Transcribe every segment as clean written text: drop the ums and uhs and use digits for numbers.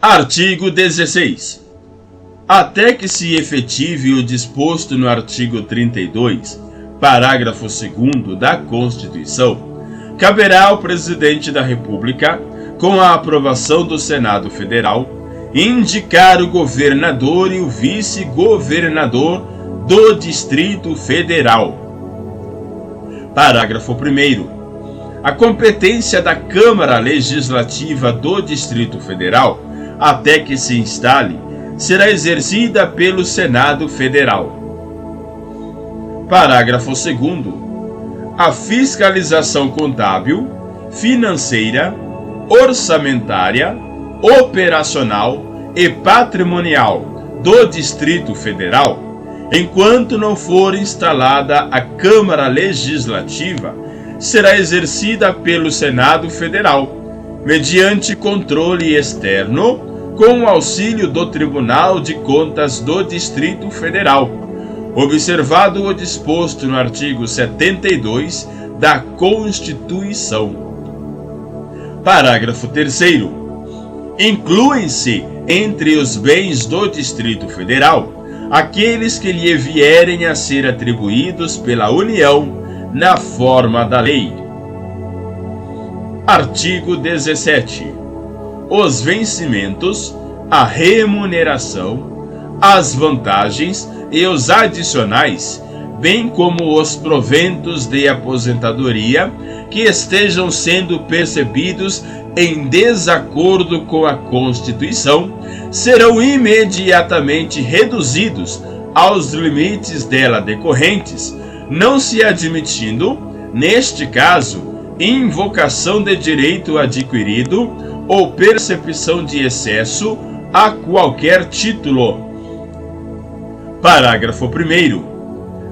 Artigo 16. Até que se efetive o disposto no artigo 32, parágrafo 2º da Constituição, caberá ao Presidente da República, com a aprovação do Senado Federal, indicar o governador e o vice-governador do Distrito Federal. Parágrafo 1º. A competência da Câmara Legislativa do Distrito Federal, até que se instale, será exercida pelo Senado Federal. Parágrafo 2º. A fiscalização contábil, financeira, orçamentária, operacional e patrimonial do Distrito Federal, enquanto não for instalada a Câmara Legislativa, será exercida pelo Senado Federal, mediante controle externo, com o auxílio do Tribunal de Contas do Distrito Federal, observado o disposto no artigo 72 da Constituição. Parágrafo 3º. Incluem-se entre os bens do Distrito Federal aqueles que lhe vierem a ser atribuídos pela União na forma da lei. Artigo 17. Os vencimentos, a remuneração, as vantagens e os adicionais, bem como os proventos de aposentadoria que estejam sendo percebidos em desacordo com a Constituição, serão imediatamente reduzidos aos limites dela decorrentes, não se admitindo, neste caso, invocação de direito adquirido ou percepção de excesso a qualquer título. Parágrafo 1º.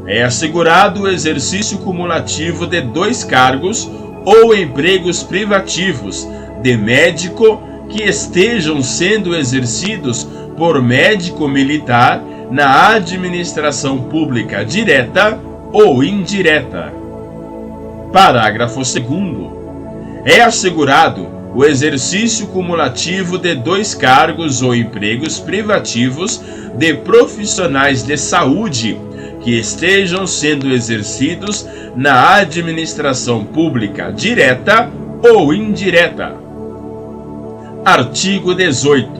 É assegurado o exercício cumulativo de 2 cargos ou empregos privativos de médico que estejam sendo exercidos por médico militar na administração pública direta ou indireta. Parágrafo 2º. É assegurado o exercício cumulativo de 2 cargos ou empregos privativos de profissionais de saúde que estejam sendo exercidos na administração pública direta ou indireta. Artigo 18.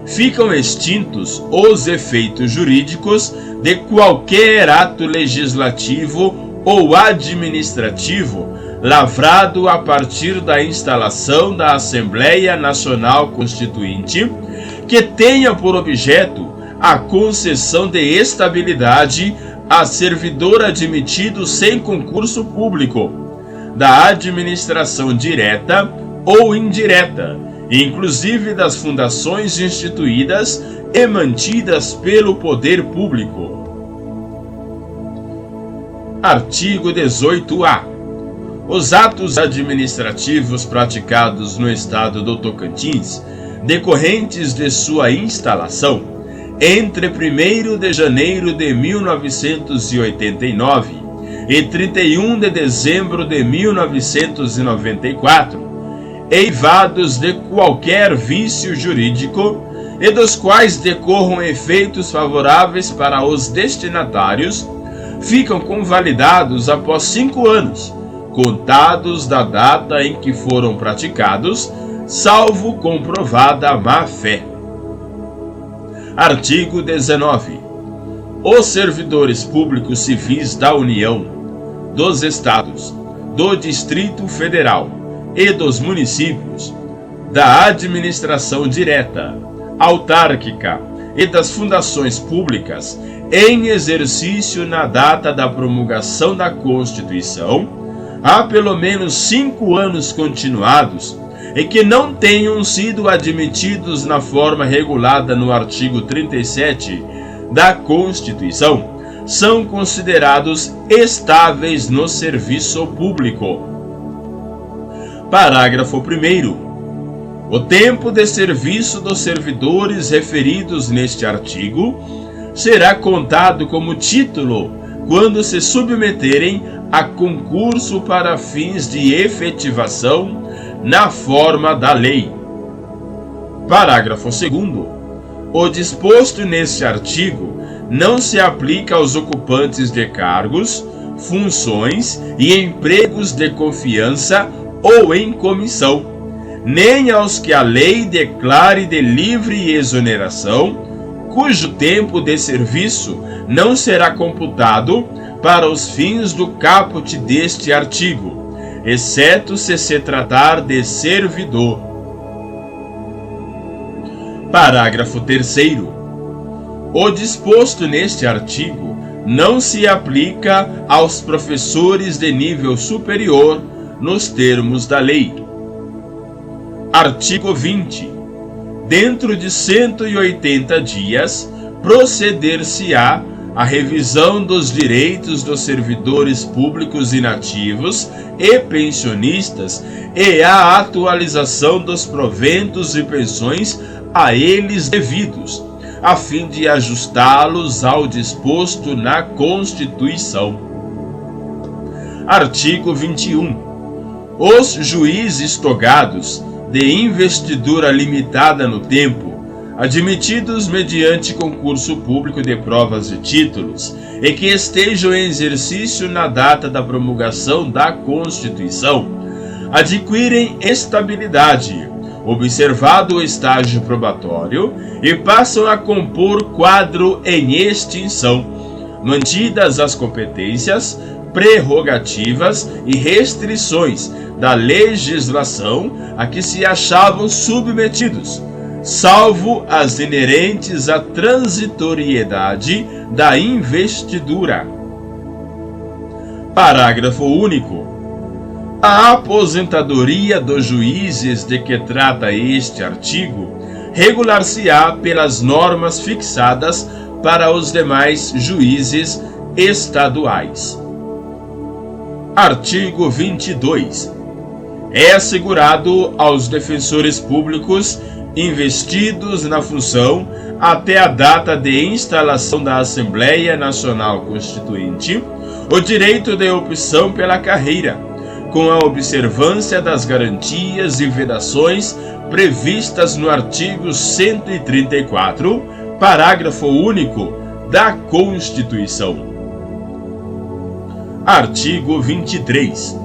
Ficam extintos os efeitos jurídicos de qualquer ato legislativo ou administrativo lavrado a partir da instalação da Assembleia Nacional Constituinte que tenha por objeto a concessão de estabilidade a servidor admitido sem concurso público, da administração direta ou indireta, inclusive das fundações instituídas e mantidas pelo poder público. Artigo 18-A. Os atos administrativos praticados no estado do Tocantins, decorrentes de sua instalação, entre 1º de janeiro de 1989 e 31 de dezembro de 1994, eivados de qualquer vício jurídico e dos quais decorram efeitos favoráveis para os destinatários, ficam convalidados após 5 anos, contados da data em que foram praticados, salvo comprovada má-fé. Artigo 19. Os servidores públicos civis da União, dos Estados, do Distrito Federal e dos municípios, da administração direta, autárquica e das fundações públicas, em exercício na data da promulgação da Constituição, há pelo menos 5 anos continuados e que não tenham sido admitidos na forma regulada no artigo 37 da Constituição, são considerados estáveis no serviço público. Parágrafo 1º. O tempo de serviço dos servidores referidos neste artigo será contado como título quando se submeterem a concurso para fins de efetivação na forma da lei. Parágrafo 2º. O disposto neste artigo não se aplica aos ocupantes de cargos, funções e empregos de confiança ou em comissão, nem aos que a lei declare de livre exoneração, cujo tempo de serviço não será computado para os fins do caput deste artigo, exceto se tratar de servidor. Parágrafo 3º. O disposto neste artigo não se aplica aos professores de nível superior nos termos da lei. Artigo 20. Dentro de 180 dias, proceder-se-á a revisão dos direitos dos servidores públicos inativos e pensionistas e a atualização dos proventos e pensões a eles devidos, a fim de ajustá-los ao disposto na Constituição. Artigo 21. Os juízes togados de investidura limitada no tempo, admitidos mediante concurso público de provas de títulos e que estejam em exercício na data da promulgação da Constituição, adquirem estabilidade, observado o estágio probatório, e passam a compor quadro em extinção, mantidas as competências, prerrogativas e restrições da legislação a que se achavam submetidos, salvo as inerentes à transitoriedade da investidura. Parágrafo único. A aposentadoria dos juízes de que trata este artigo regular-se-á pelas normas fixadas para os demais juízes estaduais. Artigo 22. É assegurado aos defensores públicos investidos na função até a data de instalação da Assembleia Nacional Constituinte o direito de opção pela carreira, com a observância das garantias e vedações previstas no artigo 134, parágrafo único da Constituição. Artigo 23.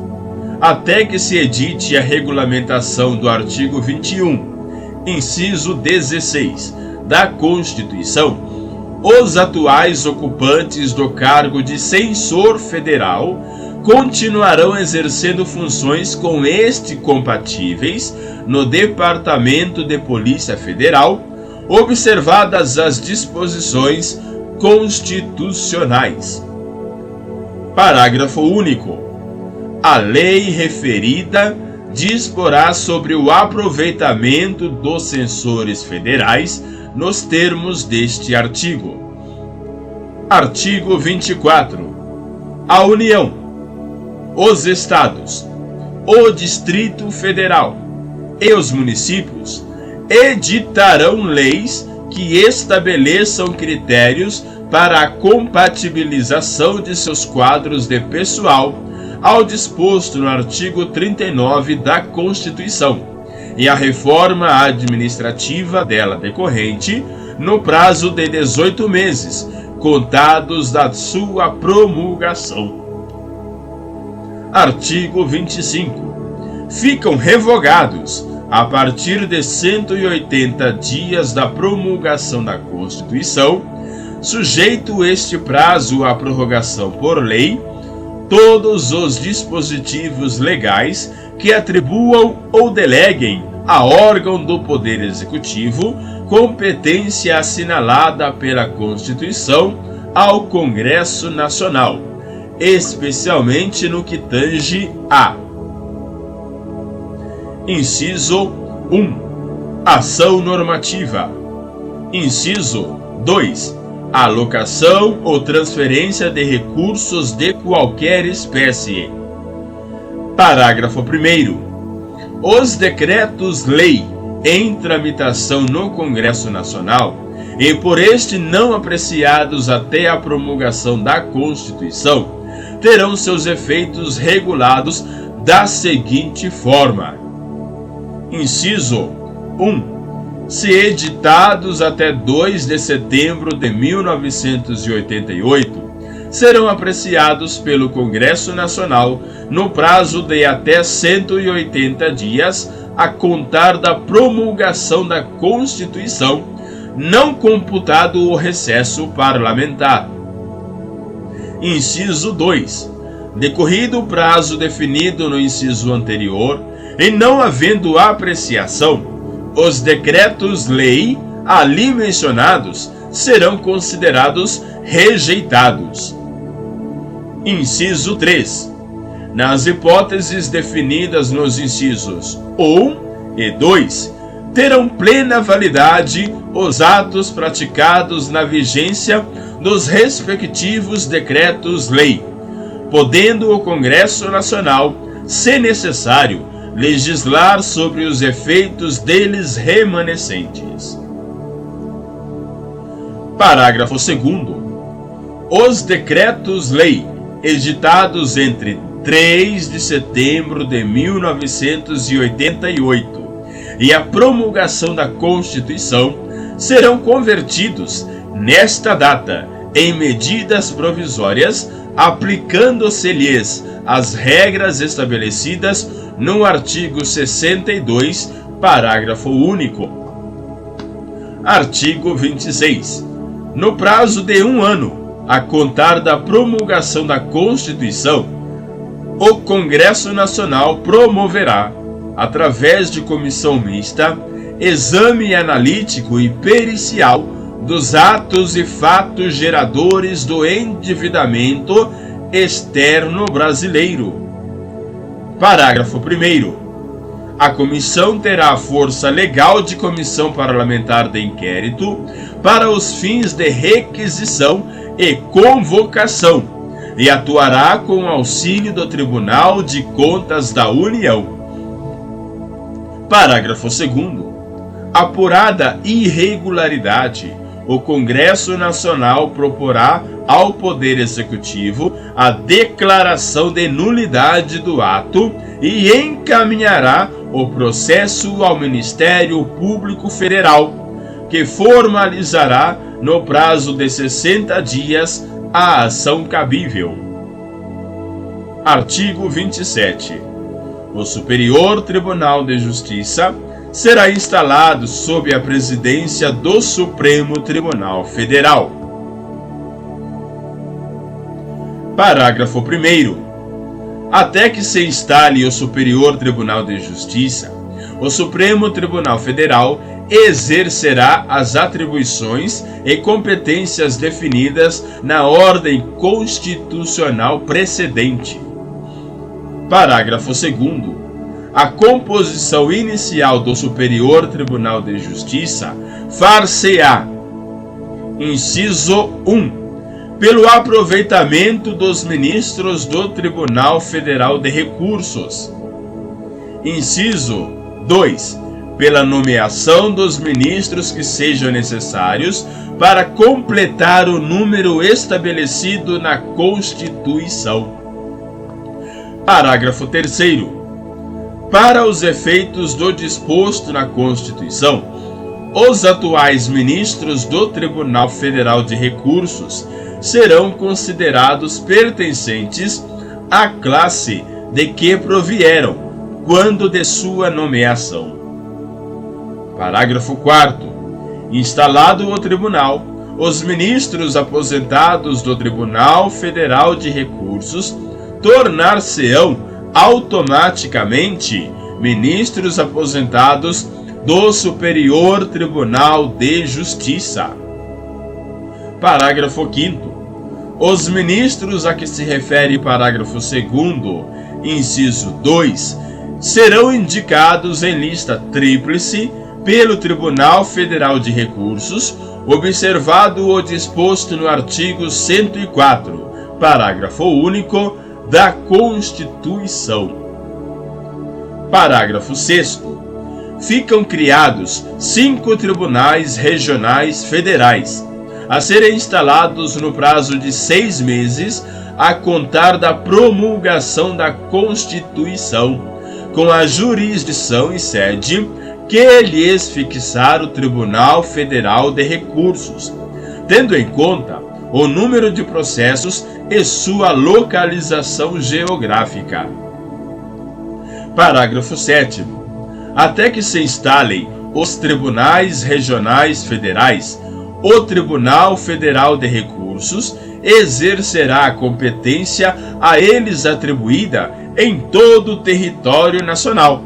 Até que se edite a regulamentação do artigo 21, inciso 16, da Constituição, os atuais ocupantes do cargo de censor federal continuarão exercendo funções com este compatíveis no Departamento de Polícia Federal, observadas as disposições constitucionais. Parágrafo único. A lei referida disporá sobre o aproveitamento dos censores federais nos termos deste artigo. Artigo 24. A União, os Estados, o Distrito Federal e os municípios editarão leis que estabeleçam critérios para a compatibilização de seus quadros de pessoal ao disposto no artigo 39 da Constituição e a reforma administrativa dela decorrente no prazo de 18 meses, contados da sua promulgação. Artigo 25. Ficam revogados, a partir de 180 dias da promulgação da Constituição, sujeito este prazo à prorrogação por lei, todos os dispositivos legais que atribuam ou deleguem a órgão do Poder Executivo competência assinalada pela Constituição ao Congresso Nacional, especialmente no que tange a: Inciso 1. Ação normativa. Inciso 2. Alocação ou transferência de recursos de qualquer espécie. Parágrafo 1º. Os decretos-lei em tramitação no Congresso Nacional e por este não apreciados até a promulgação da Constituição terão seus efeitos regulados da seguinte forma: Inciso 1. se editados até 2 de setembro de 1988, serão apreciados pelo Congresso Nacional no prazo de até 180 dias a contar da promulgação da Constituição, não computado o recesso parlamentar. Inciso 2. Decorrido o prazo definido no inciso anterior, e não havendo apreciação, os decretos-lei ali mencionados serão considerados rejeitados. Inciso 3. Nas hipóteses definidas nos incisos 1 e 2, terão plena validade os atos praticados na vigência dos respectivos decretos-lei, podendo o Congresso Nacional, se necessário, legislar sobre os efeitos deles remanescentes. Parágrafo 2º. Os decretos-lei editados entre 3 de setembro de 1988 e a promulgação da Constituição serão convertidos, nesta data, em medidas provisórias, aplicando-se-lhes as regras estabelecidas no artigo 62, parágrafo único. Artigo 26. No prazo de 1 ano, a contar da promulgação da Constituição, o Congresso Nacional promoverá, através de comissão mista, exame analítico e pericial dos atos e fatos geradores do endividamento externo brasileiro. Parágrafo 1º. A comissão terá a força legal de comissão parlamentar de inquérito para os fins de requisição e convocação e atuará com o auxílio do Tribunal de Contas da União. Parágrafo 2º. Apurada irregularidade, o Congresso Nacional proporá ao Poder Executivo a declaração de nulidade do ato e encaminhará o processo ao Ministério Público Federal, que formalizará no prazo de 60 dias a ação cabível. Artigo 27. O Superior Tribunal de Justiça será instalado sob a presidência do Supremo Tribunal Federal. Parágrafo 1º. Até que se instale o Superior Tribunal de Justiça, o Supremo Tribunal Federal exercerá as atribuições e competências definidas na ordem constitucional precedente. Parágrafo 2º. A composição inicial do Superior Tribunal de Justiça far-se-á: inciso 1. Pelo aproveitamento dos ministros do Tribunal Federal de Recursos. Inciso 2. Pela nomeação dos ministros que sejam necessários para completar o número estabelecido na Constituição. Parágrafo 3º. Para os efeitos do disposto na Constituição, os atuais ministros do Tribunal Federal de Recursos serão considerados pertencentes à classe de que provieram, quando de sua nomeação. Parágrafo 4º. Instalado o tribunal, os ministros aposentados do Tribunal Federal de Recursos tornar-se-ão automaticamente ministros aposentados do Superior Tribunal de Justiça. Parágrafo 5º. Os ministros a que se refere parágrafo 2º, inciso 2, serão indicados em lista tríplice pelo Tribunal Federal de Recursos, observado o disposto no artigo 104, parágrafo único da Constituição. Parágrafo 6º. Ficam criados 5 tribunais regionais federais, a serem instalados no prazo de 6 meses a contar da promulgação da Constituição, com a jurisdição e sede que lhes fixar o Tribunal Federal de Recursos, tendo em conta o número de processos e sua localização geográfica. Parágrafo 7º. Até que se instalem os Tribunais Regionais Federais, o Tribunal Federal de Recursos exercerá a competência a eles atribuída em todo o território nacional,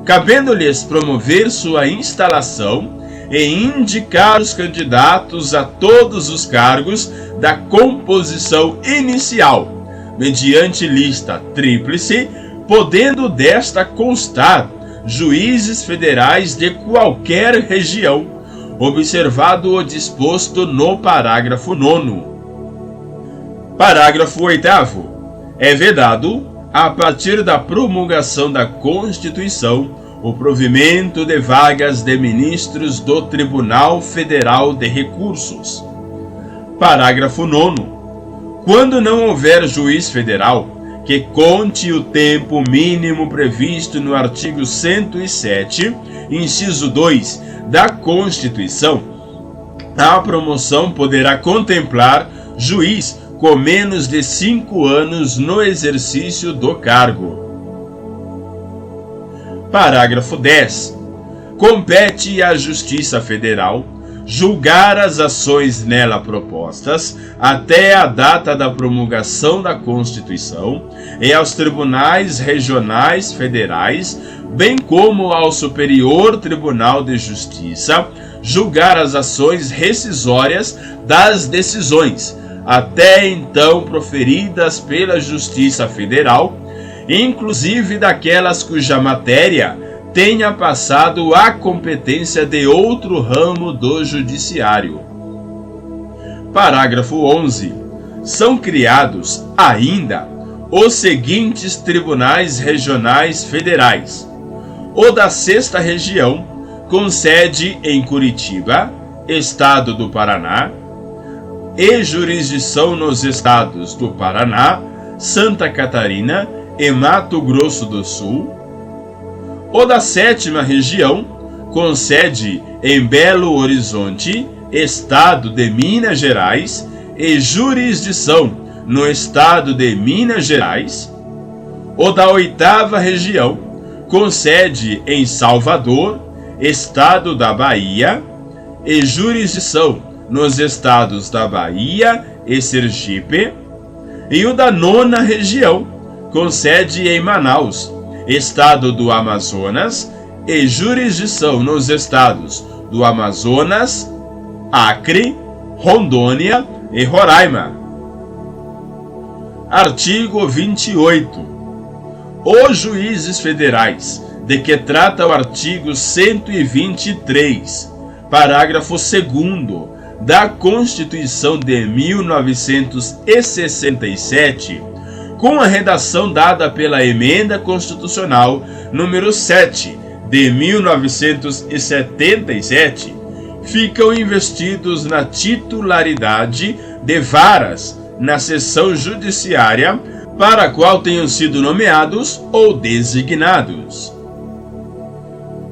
cabendo-lhes promover sua instalação e indicar os candidatos a todos os cargos da composição inicial, mediante lista tríplice, podendo desta constar juízes federais de qualquer região, observado o disposto no parágrafo 9º. Parágrafo 8º. É vedado, a partir da promulgação da Constituição, o provimento de vagas de ministros do Tribunal Federal de Recursos. Parágrafo 9º. Quando não houver juiz federal que conte o tempo mínimo previsto no artigo 107, inciso 2 da Constituição, a promoção poderá contemplar juiz com menos de 5 anos no exercício do cargo. Parágrafo 10. Compete à Justiça Federal julgar as ações nela propostas até a data da promulgação da Constituição e aos Tribunais Regionais Federais, bem como ao Superior Tribunal de Justiça, julgar as ações rescisórias das decisões, até então proferidas pela Justiça Federal, inclusive daquelas cuja matéria tenha passado à competência de outro ramo do Judiciário. Parágrafo 11. São criados ainda os seguintes Tribunais Regionais Federais: o da 6ª Região, com sede em Curitiba, Estado do Paraná, e jurisdição nos estados do Paraná, Santa Catarina e Mato Grosso do Sul; o da 7ª Região, com sede em Belo Horizonte, Estado de Minas Gerais, e jurisdição no Estado de Minas Gerais; o da 8ª Região, com sede em Salvador, Estado da Bahia, e jurisdição nos estados da Bahia e Sergipe; e o da 9ª Região, com sede em Manaus, Estado do Amazonas, e jurisdição nos estados do Amazonas, Acre, Rondônia e Roraima. Artigo 28. Os juízes federais, de que trata o artigo 123, parágrafo 2º da Constituição de 1967, com a redação dada pela Emenda Constitucional número 7 de 1977, ficam investidos na titularidade de varas na seção judiciária para a qual tenham sido nomeados ou designados.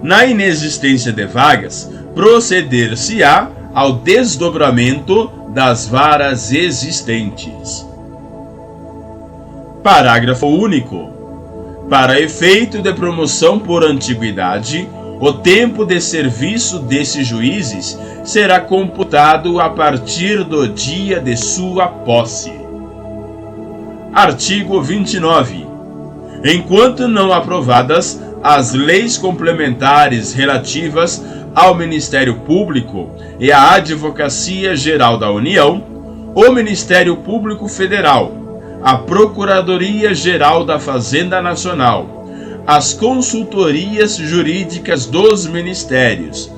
Na inexistência de vagas, proceder-se-á ao desdobramento das varas existentes. Parágrafo único. Para efeito de promoção por antiguidade, o tempo de serviço desses juízes será computado a partir do dia de sua posse. Artigo 29. Enquanto não aprovadas as leis complementares relativas ao Ministério Público e à Advocacia Geral da União, o Ministério Público Federal, a Procuradoria-Geral da Fazenda Nacional, as consultorias jurídicas dos ministérios,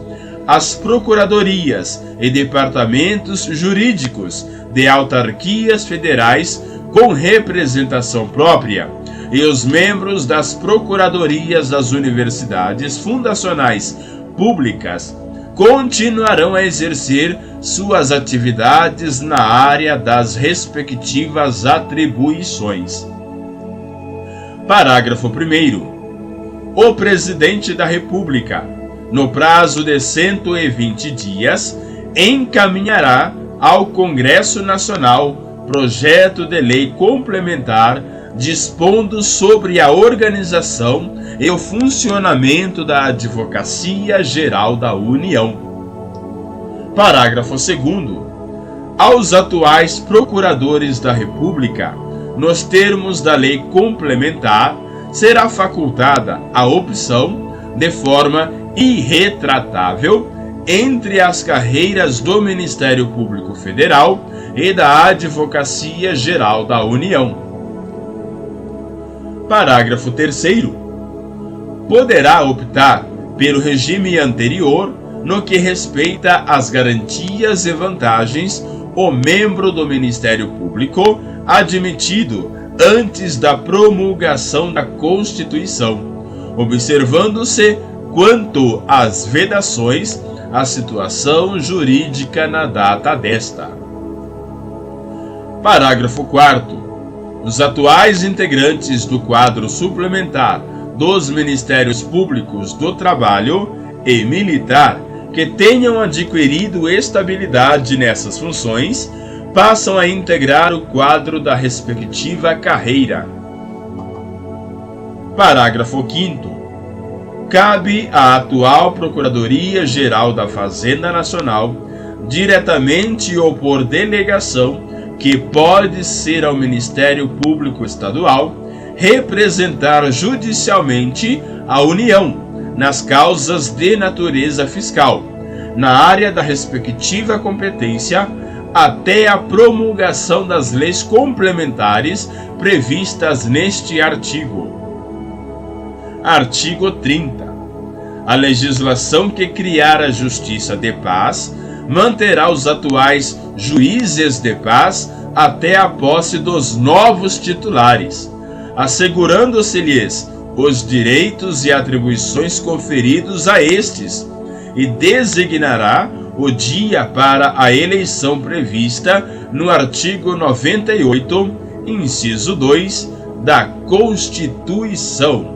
as procuradorias e departamentos jurídicos de autarquias federais com representação própria e os membros das procuradorias das universidades fundacionais públicas continuarão a exercer suas atividades na área das respectivas atribuições. Parágrafo 1º. O Presidente da República, no prazo de 120 dias, encaminhará ao Congresso Nacional projeto de lei complementar dispondo sobre a organização e o funcionamento da Advocacia Geral da União. Parágrafo 2º. Aos atuais procuradores da República, nos termos da lei complementar, será facultada a opção, de forma irretratável, entre as carreiras do Ministério Público Federal e da Advocacia Geral da União. Parágrafo 3º. Poderá optar pelo regime anterior no que respeita às garantias e vantagens o membro do Ministério Público admitido antes da promulgação da Constituição, observando-se, quanto às vedações, a situação jurídica na data desta. Parágrafo 4º. Os atuais integrantes do quadro suplementar dos Ministérios Públicos do Trabalho e Militar que tenham adquirido estabilidade nessas funções passam a integrar o quadro da respectiva carreira. Parágrafo 5º. Cabe à atual Procuradoria-Geral da Fazenda Nacional, diretamente ou por delegação, que pode ser ao Ministério Público Estadual, representar judicialmente a União nas causas de natureza fiscal, na área da respectiva competência, até a promulgação das leis complementares previstas neste artigo. Artigo 30. A legislação que criar a Justiça de Paz manterá os atuais juízes de paz até a posse dos novos titulares, assegurando-se-lhes os direitos e atribuições conferidos a estes, e designará o dia para a eleição prevista no artigo 98, inciso 2 da Constituição.